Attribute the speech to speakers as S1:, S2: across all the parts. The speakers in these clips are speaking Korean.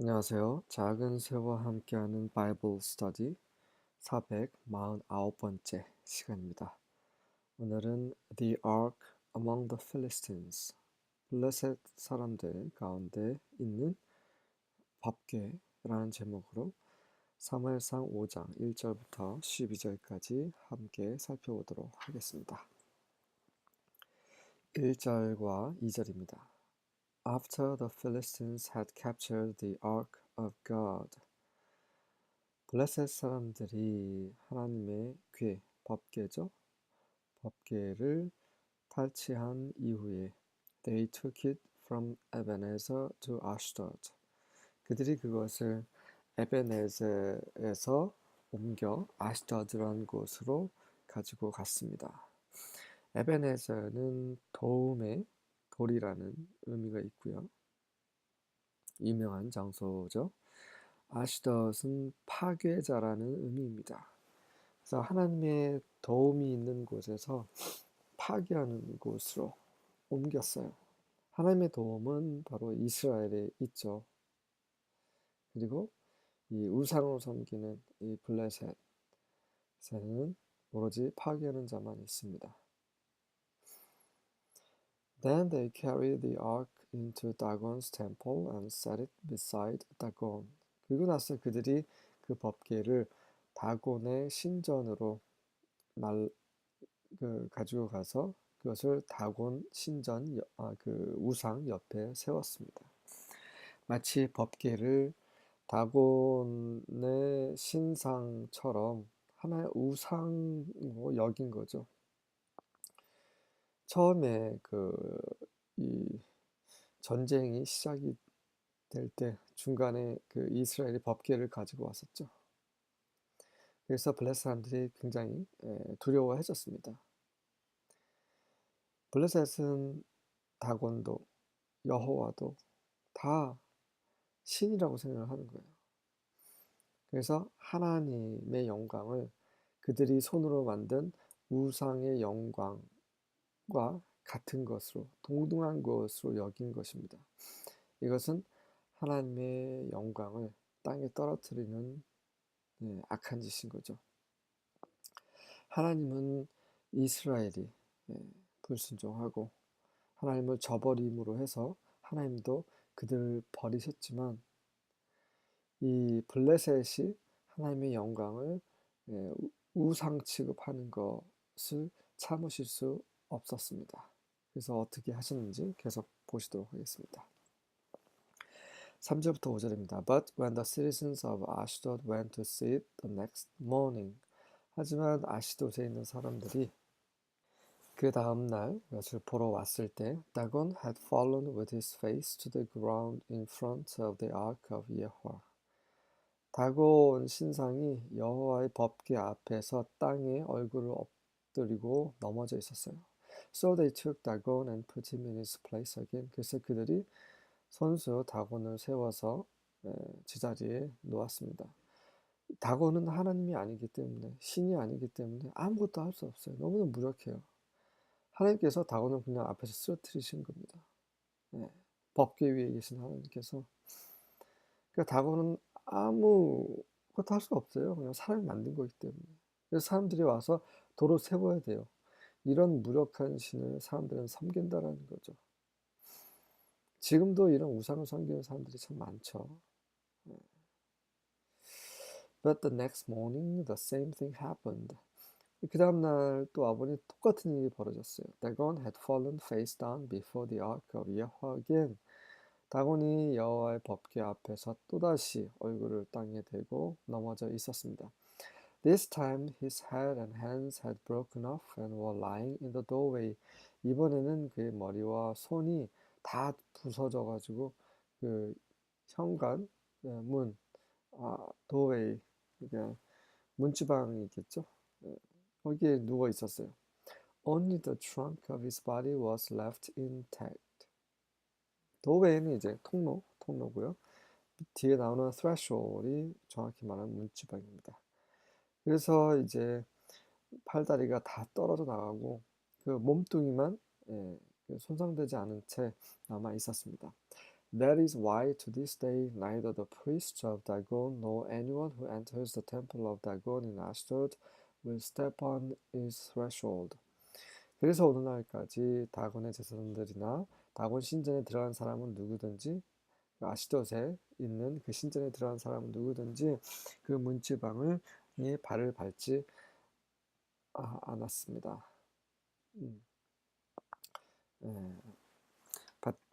S1: 안녕하세요. 작은 새와 함께하는 바이블 스터디 449번째 시간입니다. 오늘은 The Ark Among the Philistines, 블레셋 사람들 가운데 있는 법궤라는 제목으로 사무엘상 5장 1절부터 12절까지 함께 살펴보도록 하겠습니다. 1절과 2절입니다. After the Philistines had captured the Ark of God, 블레셋 사람들이 하나님의 법궤죠. 법궤를 탈취한 이후에 they took it from Ebenezer to Ashdod. 그들이 그것을 에베네셀에서 옮겨 아시도드라는 곳으로 가지고 갔습니다. 에베네셀은 도움의 돌이라는 의미가 있고요. 유명한 장소죠. 아시돗은 파괴자라는 의미입니다. 그래서 하나님의 도움이 있는 곳에서 파괴하는 곳으로 옮겼어요. 하나님의 도움은 바로 이스라엘에 있죠. 그리고 이 우상을 섬기는 이 블레셋에는 오로지 파괴하는 자만 있습니다. Then they carried the ark into Dagon's temple and set it beside Dagon. 그리고 나서 그들이 그 법궤를 다곤의 신전으로 가지고 가서 그것을 다곤 신전 그 우상 옆에 세웠습니다. 마치 법궤를 다곤의 신상처럼 하나의 우상으로 여긴 거죠. 처음에 이 전쟁이 시작이 될 때 중간에 그 이스라엘이 법궤를 가지고 왔었죠. 그래서 블레셋 사람들이 굉장히 두려워했었습니다. 블레셋은 다곤도 여호와도 다 신이라고 생각을 하는 거예요. 그래서 하나님의 영광을 그들이 손으로 만든 우상의 영광과 같은 것으로 동등한 것으로 여긴 것입니다. 이것은 하나님의 영광을 땅에 떨어뜨리는 악한 짓인 거죠. 하나님은 이스라엘이 불순종하고 하나님을 저버림으로 해서 하나님도 그들을 버리셨지만 이 블레셋이 하나님의 영광을 우상 취급하는 것을 참으실 수 없었습니다. 그래서 어떻게 하셨는지 계속 보시도록 하겠습니다. 3절부터 5절입니다. But when the citizens of Ashdod went to see it the next morning, 하지만 아시돗에 있는 사람들이 그 다음 날 이것을 보러 왔을 때 Dagon had fallen with his face to the ground in front of the ark of Yahweh. 다곤 신상이 여호와의 법궤 앞에서 땅에 얼굴을 엎드리고 넘어져 있었어요. So they took Dagon and put him in his place again. 그래서 그들이 손수 다곤을 세워서 제자리에 놓았습니다. 다곤은 하나님이 아니기 때문에 신이 아니기 때문에 아무것도 할 수 없어요. 너무나 무력해요. 하나님께서 다곤을 그냥 앞에서 쓰러뜨리신 겁니다. 법궤 위에 계신 하나님께서. 그러니까 다곤은 아무것도 할 수 없어요. 그냥 사람이 만든 거기 때문에. 그래서 사람들이 와서 도로 세워야 돼요. 이런 무력한 신을 사람들은 섬긴다라는 거죠. 지금도 이런 우상을 섬기는 사람들이 참 많죠. But the next morning, the same thing happened. 그 다음날 또 와보니 똑같은 일이 벌어졌어요. Dagon had fallen face down before the ark of Yahweh again. 다곤이 여호와의 법궤 앞에서 또다시 얼굴을 땅에 대고 넘어져 있었습니다. This time his head and hands had broken off and were lying in the doorway. 이번에는 그의 머리와 손이 다 부서져가지고 그 현관 문 doorway 그러니까 문지방이겠죠. 거기에 누워 있었어요. Only the trunk of his body was left intact. 도어웨이는 이제 통로고요. 뒤에 나오는 threshold이 정확히 말하면 문지방입니다. 그래서 이제 팔다리가 다 떨어져 나가고 그 몸뚱이만 손상되지 않은 채 남아 있었습니다. That is why to this day neither the priests of Dagon nor anyone who enters the temple of Dagon in Ashdod will step on its threshold. 그래서 오늘날까지 다곤의 제사장들이나 다곤 신전에 들어간 사람은 누구든지 아시돗에 있는 그 신전에 들어간 사람은 누구든지 그 문지방을 발을 밟지 않았습니다. 예,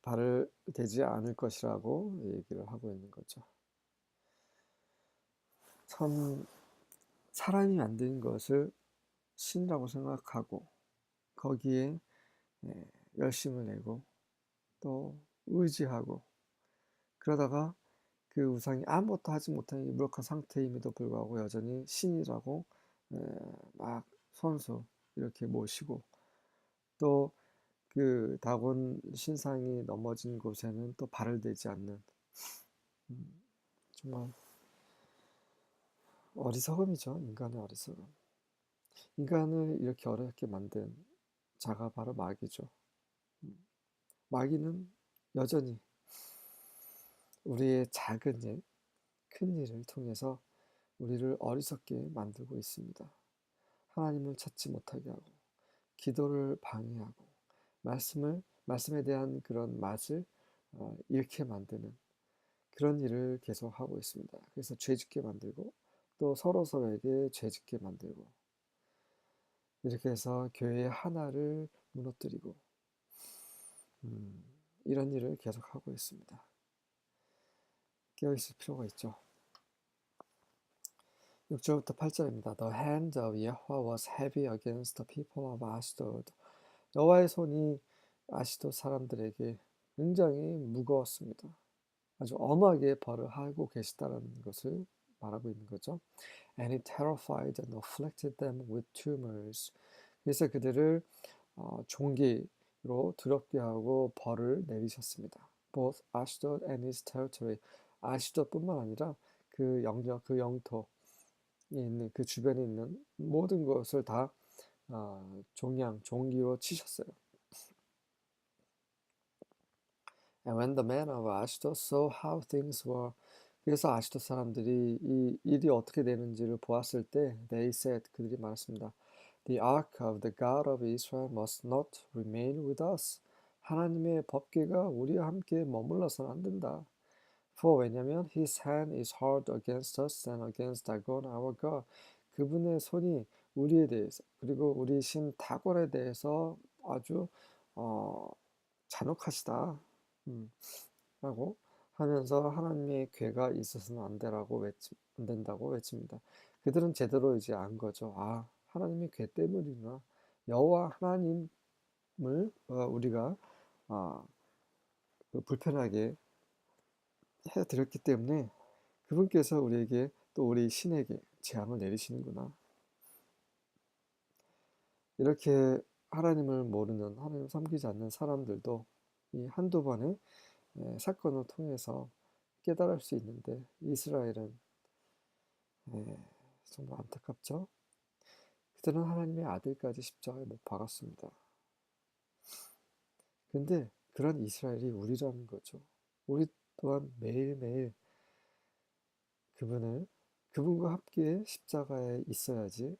S1: 발을 대지 않을 것이라고 얘기를 하고 있는 거죠. 참 사람이 만든 것을 신이라고 생각하고 거기에 열심을 내고 또 의지하고 그러다가 그 우상이 아무것도 하지 못하는 무력한 상태임에도 불구하고 여전히 신이라고 막 선수 이렇게 모시고 또 그 다곤 신상이 넘어진 곳에는 또 발을 대지 않는 정말 어리석음이죠. 인간의 어리석음. 인간을 이렇게 어렵게 만든 자가 바로 마귀죠. 마귀는 여전히 우리의 작은 일, 큰 일을 통해서 우리를 어리석게 만들고 있습니다. 하나님을 찾지 못하게 하고 기도를 방해하고 말씀에 대한 그런 맛을 잃게 만드는 그런 일을 계속하고 있습니다. 그래서 죄짓게 만들고 또 서로에게 죄짓게 만들고 이렇게 해서 교회 하나를 무너뜨리고 이런 일을 계속하고 있습니다. 깨어있을 필요가 있죠. 6절부터 8절입니다. The hand of Yahweh was heavy against the people of Ashdod. 여호와의 손이 아시도 사람들에게 굉장히 무거웠습니다. 아주 엄하게 벌을 하고 계시다는 것을 말하고 있는 거죠. And he terrified and afflicted them with tumors. 그래서 그들을 종기로 두렵게 하고 벌을 내리셨습니다. Both Ashdod and his territory. 아시도뿐만 아니라 그 영역, 그 영토에 있는 그 주변에 있는 모든 것을 다 종기로 치셨어요. And when the men of Ashdod saw how things were, 그래서 아시도 사람들이 이 일이 어떻게 되는지를 보았을 때, they said, 그들이 말했습니다. The ark of the God of Israel must not remain with us. 하나님의 법궤가 우리와 함께 머물러서는 안 된다. For 왜냐면 his hand is hard against us and against Dagon our God. 그분의 손이 우리에 대해서 그리고 우리 신 다곤에 대해서 아주 잔혹하시다. 라고 하면서 하나님의 괴가 있어서는 안 된다고 외칩니다. 그들은 제대로 이제 안 거죠. 아, 하나님의 괴 때문이구나. 여호와 하나님을 우리가 불편하게 해드렸기 때문에 그분께서 우리에게 또 우리 신에게 재앙을 내리시는구나. 이렇게 하나님을 모르는 하나님을 섬기지 않는 사람들도 이 한두 번의 사건을 통해서 깨달을 수 있는데 이스라엘은 정말 안타깝죠. 그들은 하나님의 아들까지 십자가에 못 박았습니다. 근데 그런 이스라엘이 우리라는 거죠. 우리 또한 매일매일 그분과 함께 십자가에 있어야지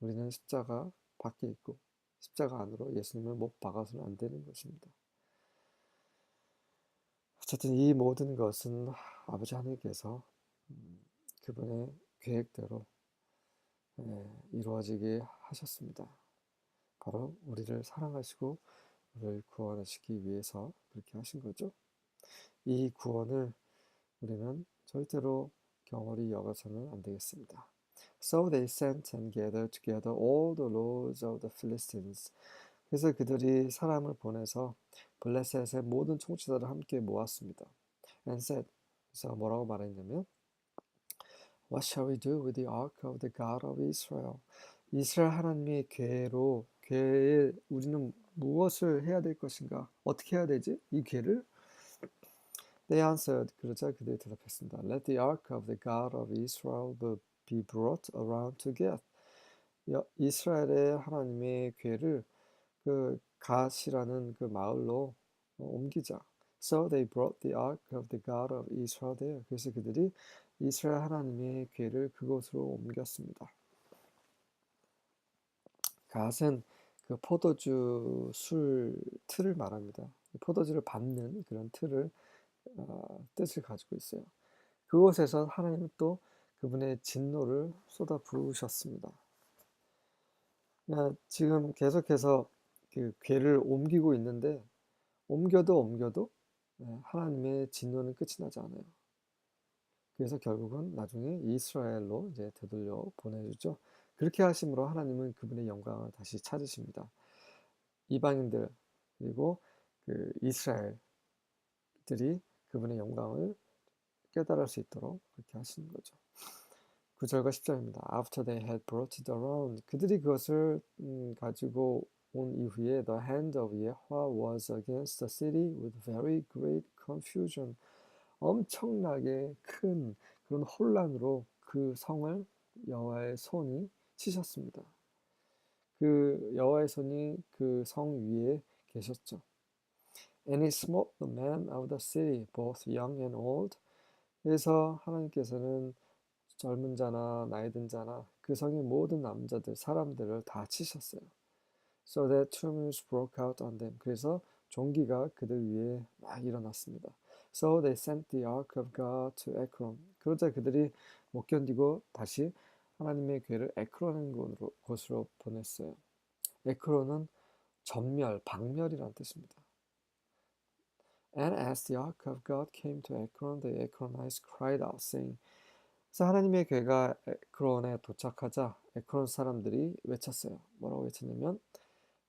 S1: 우리는 십자가 밖에 있고 십자가 안으로 예수님을 못 박아서는 안 되는 것입니다. 어쨌든 이 모든 것은 아버지 하나님께서 그분의 계획대로 이루어지게 하셨습니다. 바로 우리를 사랑하시고 우리를 구원하시기 위해서 그렇게 하신 거죠. 이 구원을 우리는 절대로 경홀히 여겨서는 안 되겠습니다. So they sent and gathered together all the lords of the Philistines. 그래서 그들이 사람을 보내서 블레셋의 모든 총치자를 함께 모았습니다. And said, 그래서 뭐라고 말했냐면 What shall we do with the ark of the God of Israel? 이스라엘 하나님의 궤에 우리는 무엇을 해야 될 것인가? 어떻게 해야 되지? 이 궤를? They answered, 그러자 그들이 대답했습니다. Let the ark of the God of Israel be brought around to Gath. 이스라엘의 하나님의 궤를 그 갓이라는 그 마을로 옮기자. So they brought the ark of the God of Israel there. 그래서 그들이 이스라엘 하나님의 궤를 그곳으로 옮겼습니다. 갓은 그 포도주 술 틀을 말합니다. 포도주를 밟는 그런 틀을 뜻을 가지고 있어요. 그곳에서 하나님은 또 그분의 진노를 쏟아 부으셨습니다. 지금 계속해서 그 궤를 옮기고 있는데 옮겨도 하나님의 진노는 끝이 나지 않아요. 그래서 결국은 나중에 이스라엘로 이제 되돌려 보내주죠. 그렇게 하심으로 하나님은 그분의 영광을 다시 찾으십니다. 이방인들 그리고 그 이스라엘들이 그분의 영광을 깨달을 수 있도록 그렇게 하시는 거죠. 9절과 10절입니다. After they had brought it around, 그들이 그것을 가지고 온 이후에 the hand of Yahweh was against the city with very great confusion. 엄청나게 큰 그런 혼란으로 그 성을 여호와의 손이 치셨습니다. 그 여호와의 손이 그 성 위에 계셨죠. And he smote the men of the city, both young and old. 그래서 하나님께서는 젊은 자나 나이 든 자나 그 성의 모든 남자들, 사람들을 다 치셨어요. So that tumors broke out on them. 그래서 종기가 그들 위에 막 일어났습니다. So they sent the ark of God to Ekron. 그러자 그들이 못 견디고 다시 하나님의 궤를 에크론인 곳으로 보냈어요. 에크론은 전멸, 박멸이란 뜻입니다. And as the ark of God came to Ekron, the Ekronites cried out, saying, 그래서 하나님의 궤가 에크론에 도착하자 에크론 사람들이 외쳤어요. 뭐라고 외쳤냐면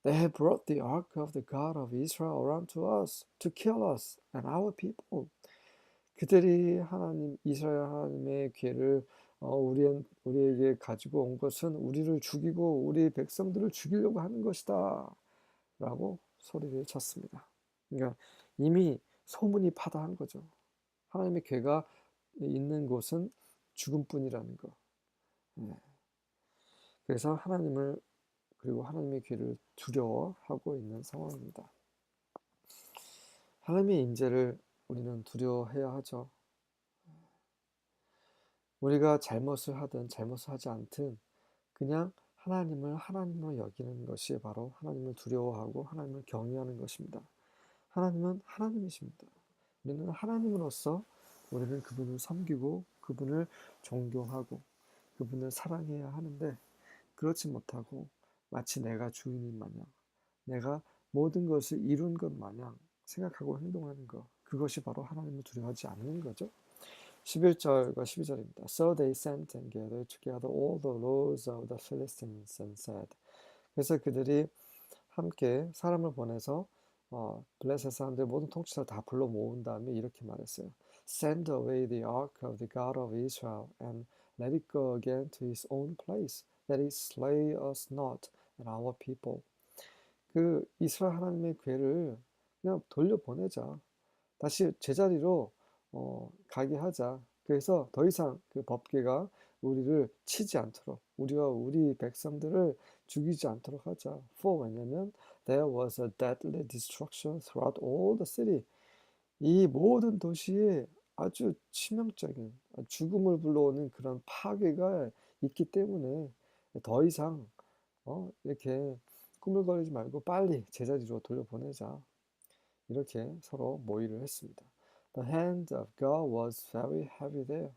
S1: They have brought the ark of the God of Israel around to us to kill us and our people. 그들이 이스라엘 하나님의 궤를 우리에게 가지고 온 것은 우리를 죽이고 우리 백성들을 죽이려고 하는 것이다 라고 소리를 쳤습니다. 그러니까 이미 소문이 파다한 거죠. 하나님의 궤가 있는 곳은 죽음뿐이라는 거. 그래서 하나님을 그리고 하나님의 궤를 두려워하고 있는 상황입니다. 하나님의 임재를 우리는 두려워해야 하죠. 우리가 잘못을 하든 잘못을 하지 않든 그냥 하나님을 하나님으로 여기는 것이 바로 하나님을 두려워하고 하나님을 경외하는 것입니다. 하나님은 하나님이십니다. 우리는 하나님으로서 우리는 그분을 섬기고 그분을 존경하고 그분을 사랑해야 하는데 그렇지 못하고 마치 내가 주인인 마냥 내가 모든 것을 이룬 것 마냥 생각하고 행동하는 것 그것이 바로 하나님을 두려워하지 않는 거죠. 11절과 12절입니다. So they sent and gathered together all the lords of the Philistines and said. 그래서 그들이 함께 사람을 보내서 블레셋 사람들 모든 통치자를 다 불러 모은 다음에 이렇게 말했어요. Send away the ark of the God of Israel and let it go again to his own place, that it slay us not and our people. 그 이스라엘 하나님의 궤를 그냥 돌려보내자. 다시 제자리로 가게 하자. 그래서 더 이상 그 법궤가 우리를 치지 않도록 우리와 우리 백성들을 죽이지 않도록 하자. For 왜냐면 there was a deadly destruction throughout all the city. 이 모든 도시에 아주 치명적인 죽음을 불러오는 그런 파괴가 있기 때문에 더 이상 이렇게 꾸물거리지 말고 빨리 제자리로 돌려보내자. 이렇게 서로 모의를 했습니다. The hand of God was very heavy there.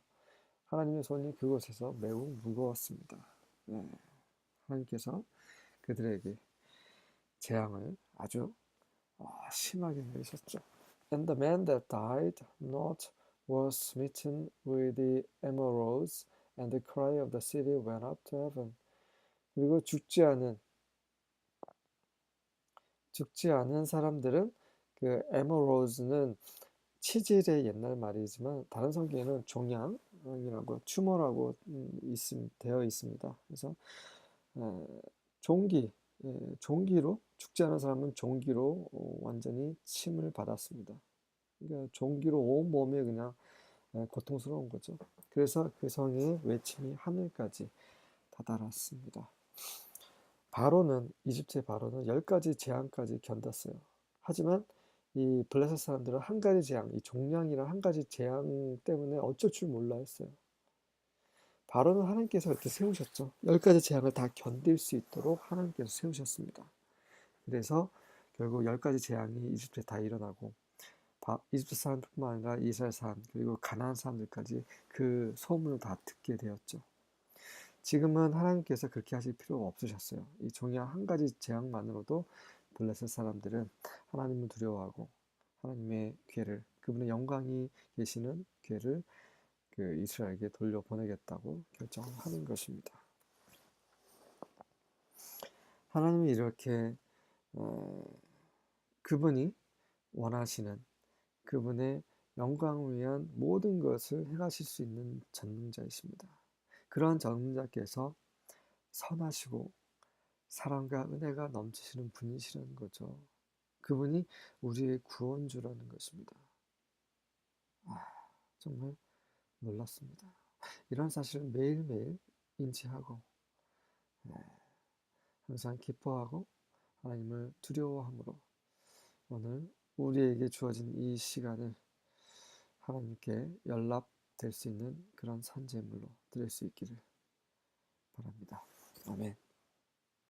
S1: 하나님의 손이 그곳에서 매우 무거웠습니다. 하나님께서 그들에게 재앙을 아주 심하게 내리셨죠. And the man that died not was smitten with the emeralds, and the cry of the city went up to heaven. 그리고 죽지 않은 사람들은 그 emeralds는 치질의 옛날 말이지만 다른 성경에는 종양이라고 튜머라고 되어 있습니다. 그래서 종기로 죽지 않은 사람은 종기로 완전히 침을 받았습니다. 그러니까 종기로 온 몸에 그냥 고통스러운 거죠. 그래서 그 성의 외침이 하늘까지 다다랐습니다. 이집트의 바로는 10가지 재앙까지 견뎠어요. 하지만 이 블레셋 사람들은 한 가지 재앙, 이 종량이란 한 가지 재앙 때문에 어쩔 줄 몰라 했어요. 바로는 하나님께서 이렇게 세우셨죠. 10가지 재앙을 다 견딜 수 있도록 하나님께서 세우셨습니다. 그래서 결국 10가지 재앙이 이집트에 다 일어나고 이집트 사람뿐만 아니라 이스라엘 사람 그리고 가나안 사람들까지 그 소문을 다 듣게 되었죠. 지금은 하나님께서 그렇게 하실 필요가 없으셨어요. 이 종양 한 가지 재앙만으로도 블레셋 사람들은 하나님을 두려워하고 하나님의 괴를, 그분의 영광이 계시는 괴를 그 이스라엘에게 돌려보내겠다고 결정을 하는 것입니다. 하나님이 이렇게 그분이 원하시는 그분의 영광을 위한 모든 것을 행하실 수 있는 전능자이십니다. 그러한 전능자께서 선하시고 사랑과 은혜가 넘치시는 분이시라는 거죠. 그분이 우리의 구원주라는 것입니다. 정말 놀랐습니다. 이런 사실을 매일매일 인지하고 항상 기뻐하고 하나님을 두려워함으로 오늘 우리에게 주어진 이 시간을 하나님께 연락될 수 있는 그런 산재물로 드릴 수 있기를 바랍니다. 아멘.